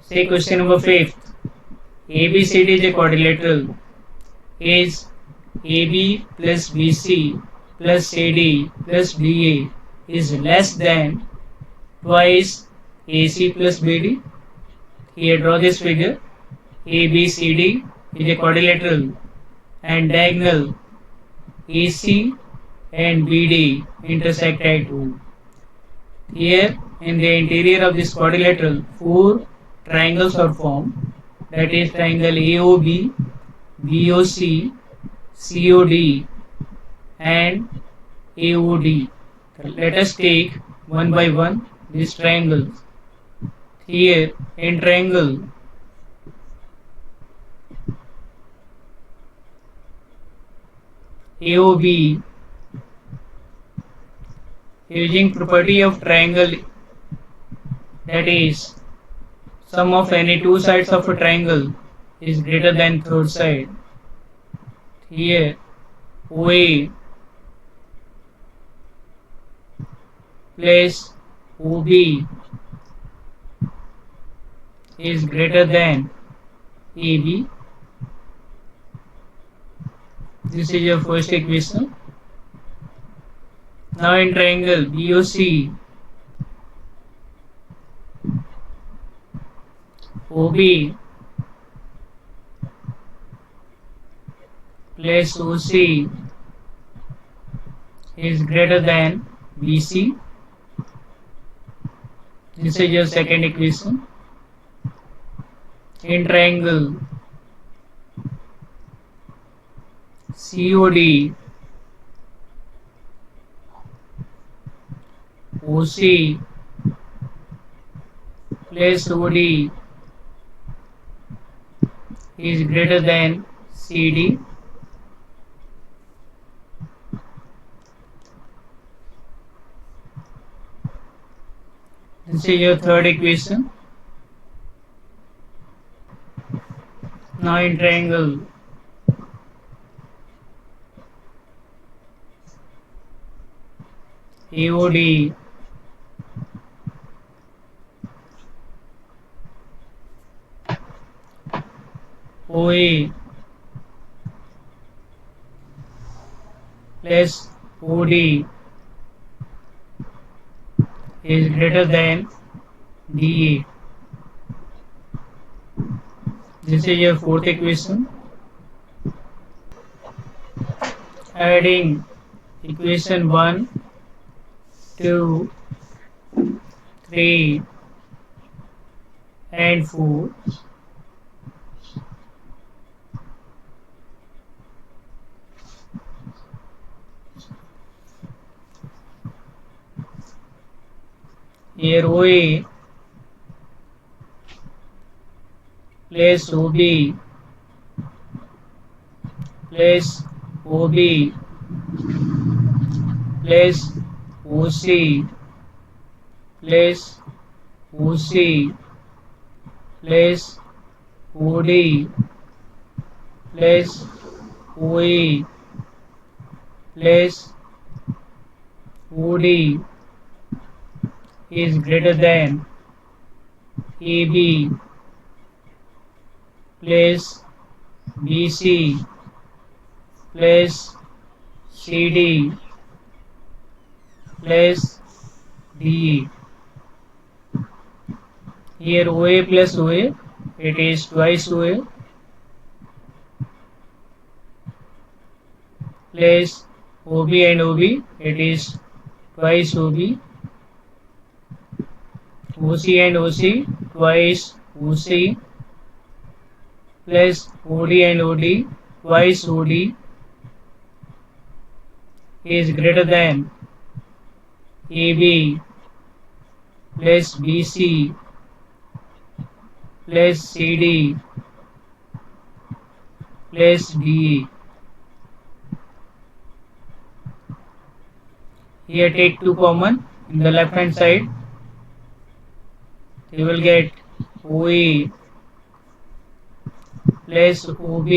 Say question number 5. ABCD is a quadrilateral. Is AB plus BC plus CD plus DA is less than twice AC plus BD? Here draw this figure. ABCD is a quadrilateral and diagonal AC and BD intersect at O. Here in the interior of this quadrilateral, 4 triangles are formed, that is triangle AOB, BOC, COD and AOD. Let us take one by one these triangles. Here in triangle AOB, using property of triangle, that is sum of any two sides of a triangle is greater than third side. Here OA plus OB is greater than AB. This is your first equation. Now in triangle BOC, OB plus OC is greater than BC. This is your second equation. In triangle COD, OC plus OD is greater than CD. This is your third equation. Now in triangle AOD, OA plus OD is greater than DA. This is your fourth equation. Adding equation 1, 2, 3 and 4. Here OA plus OB plus OB plus OC plus OC plus OD plus OA plus OD is greater than AB plus BC plus CD plus DE. Here OA plus OA, it is twice OA plus OB and OB, it is twice OB. OC and OC, twice OC plus OD and OD, twice OD is greater than AB plus BC plus CD plus DE. Here take 2 common in the left hand side. You will get OA plus OB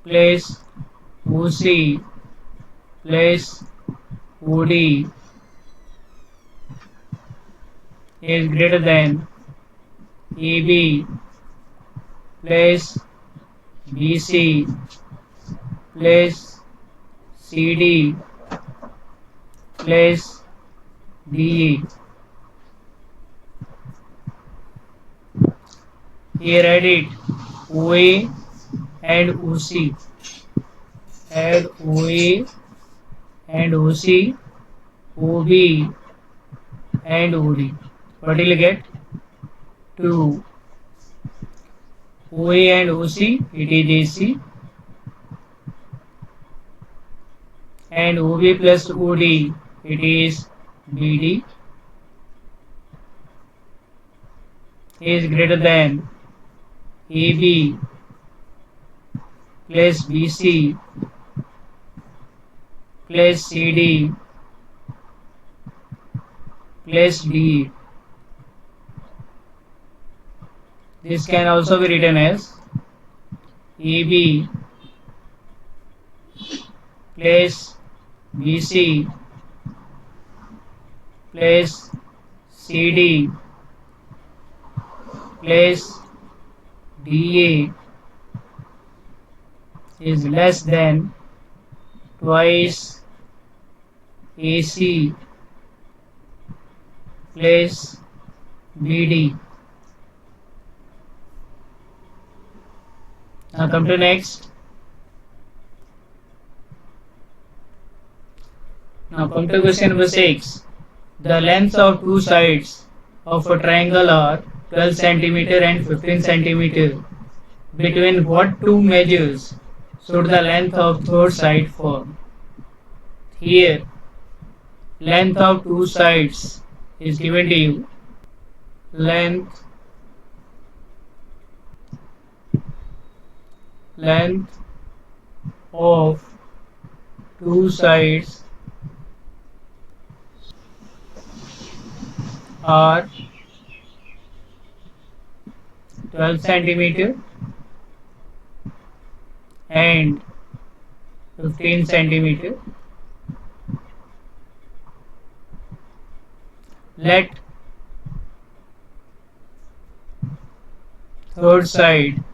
plus OC plus OD is greater than AB plus BC plus CD plus DE. Here add it OA and OC. Add OA and OC, OB and OD. What will you get? 2. OA and OC, it is AC, and OB plus OD, it is BD, is greater than AB plus BC plus CD plus DE. This can also be written as AB plus BC plus CD plus DA is less than twice AC plus BD. Now come to next. Now come to question number 6. The lengths of two sides of a triangle are 12 cm and 15 cm. Between what two measures should the length of third side form? Here, length of two sides is given to you. Length of two sides are 12 cm and 15 cm. Let third side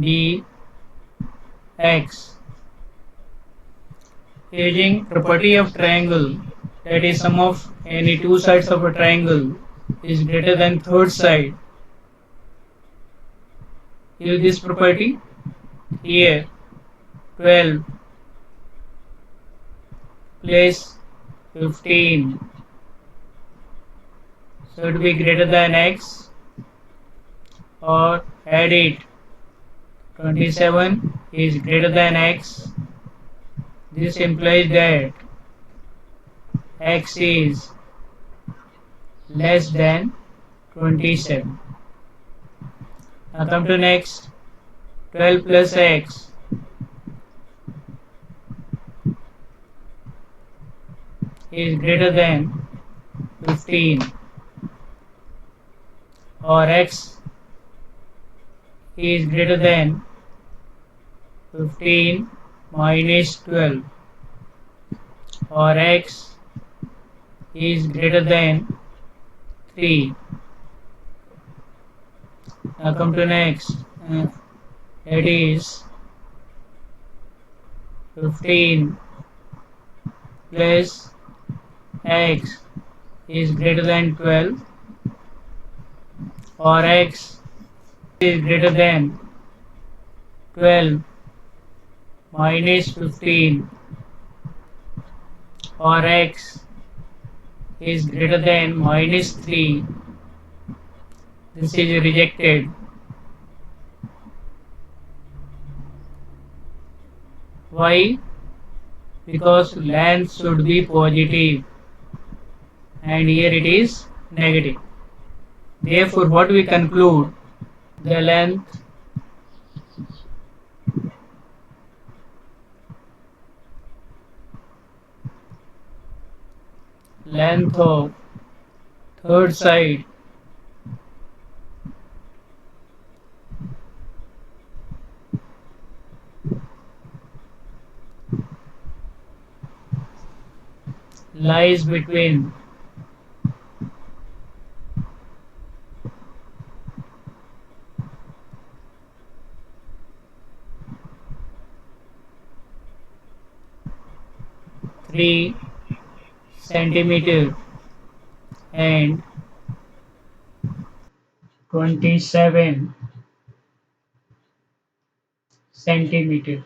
be X. Using property of triangle, that is sum of any two sides of a triangle is greater than third side. Use this property. Here 12 plus 15 should be greater than X, or add it 27 is greater than X. This implies that X is less than 27. Now come to next. 12 plus X is greater than 15, or X is greater than 15 minus 12, or X is greater than 3. Now come to next. That is 15 plus X is greater than 12, or X is greater than 12 minus 15, or X is greater than minus 3. This is rejected. Why? Because length should be positive and here it is negative. Therefore, what we conclude? The length of third side lies between 3 centimeter and 27 centimeter.